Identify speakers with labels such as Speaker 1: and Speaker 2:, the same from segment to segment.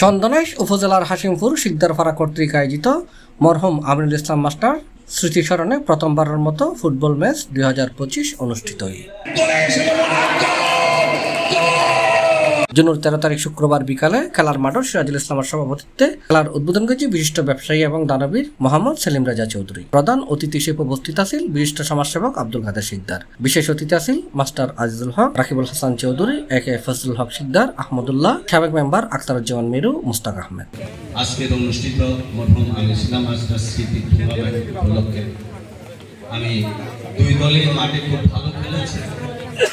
Speaker 1: চন্দনাইশ উপজেলার হাসিমপুর শিকদারপাড়া কর্তৃক আয়োজিত মরহুম আমিনুল ইসলাম মাস্টার স্মৃতিস্মরণে প্রথমবারের মতো ফুটবল ম্যাচ 2025 অনুষ্ঠিত হয়। জুনের 13 তারিখ শুক্রবার বিকালে খেলার মাঠ সিরাজুল ইসলামের সভাপতিত্বে খেলার উদ্বোধন করেছে বিশিষ্ট ব্যবসায়ী এবং দানবীর মোহাম্মদ সেলিম রাজা চৌধুরী। প্রধান অতিথি হিসেবে উপস্থিত আছেন বিশিষ্ট সমাজসেবক আব্দুল কাদের শিকদার। বিশেষ অতিথি আছেন মাস্টার আজিজুল হক, রাকিবুল হাসান চৌধুরী, একে ফজলুল হক শিকদার, আহমদুল্লাহ, সাবেক মেম্বার আখতারুজ্জামান মিরু, মুস্তাক আহমেদ।
Speaker 2: আজকের অনুষ্ঠিত মরহুম আমিনুল ইসলাম মাস্টার স্মৃতি টুর্নামেন্ট উপলক্ষে আমি দুই দলের মাঠে খুব ভালো খেলেছে।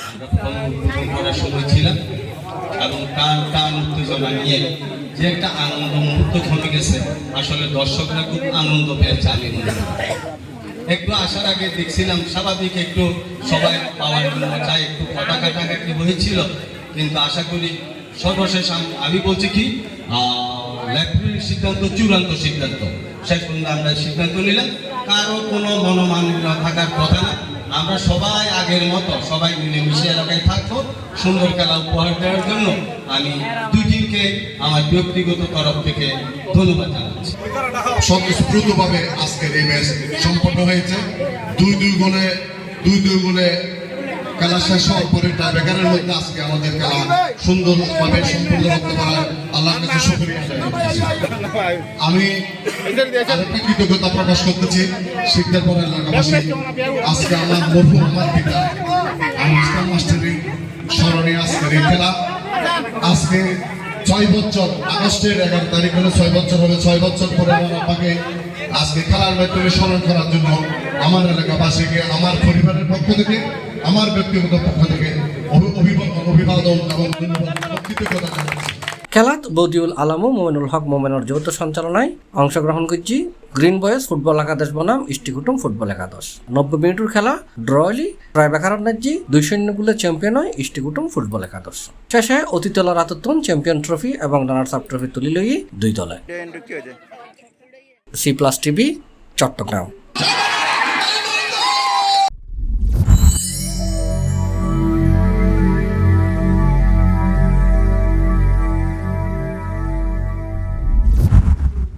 Speaker 2: আমরা প্রথম করার সময় ছিলাম এবং টান উত্তেজনা নিয়ে যে একটা আনন্দ মুহূর্ত কমে গেছে, আসলে দর্শকরা খুব আনন্দ পেয়েছে। আমি মনে করি একটু আসার আগে দেখছিলাম স্বাভাবিক একটু সবাই পাওয়ার জন্য চাই, একটু কাটাকাটি হয়েছিল, কিন্তু আশা করি সর্বশেষ আমি বলছি কি রেফারির সিদ্ধান্ত চূড়ান্ত সিদ্ধান্ত। শেষ পর্যন্ত আমরা সিদ্ধান্ত নিলাম, কারো কোনো মনোমালিন্য থাকার কথা না। আমরা সবাই আগের মতো সবাই মিলেমিশে এলাকায় থাকবো, সুন্দর খেলা উপহার দেওয়ার জন্য আমি দুই টিমকে আমার ব্যক্তিগত তরফ থেকে ধন্যবাদ জানাচ্ছি।
Speaker 3: স্বতঃস্ফূর্তভাবে আজকের এই ম্যাচ সম্পন্ন হয়েছে। দুই গোলে খেলা শেষ হওয়ার পরে টাইব্রেকারের মধ্যে আজকে আমাদের খেলা সুন্দরভাবে সম্পূর্ণ করতে পারার আল্লাহর কাছে শুকরিয়া জানাচ্ছি। আমি আরেকটা কৃতজ্ঞতা প্রকাশ করতেছি শিকদারপাড়া এলাকাবাসী। আজকে আমার মরহুম আমার পিতা আমিনুল ইসলাম মাস্টারের স্মরণে আজকের এই খেলা। আজকে 6 বছর, আগস্টের 11 তারিখ হলে 6 বছর হবে। 6 বছর পরে আমার আব্বাকে আজকে খেলার মাধ্যমে স্মরণ করার জন্য আমার এলাকাবাসীকে আমার পরিবারের পক্ষ থেকে, আমার ব্যক্তিগত পক্ষ থেকে অভিবাদন এবং ধন্যবাদ কৃতজ্ঞতা জানাচ্ছি।
Speaker 1: খেলাত বদিউল আলম ও মোমিনুল হক মোমেনের যৌথ সঞ্চালনায় অংশগ্রহণ করছি গ্রিন বয়েজ ফুটবল একাদশ বনাম ইষ্টিকুটুম ফুটবল একাদশ। 90 মিনিটের খেলা ড্রয়লি প্রায় বেকার নাজি 2-0 গোলে চ্যাম্পিয়ন হয় ইষ্টিকুটুম ফুটবল একাদশ। শেষে অতিথিদলের আতত্তন চ্যাম্পিয়ন ট্রফি এবং রানার্স আপ ট্রফি তুলি লই দুই দলে। C+ TV, Chittagong.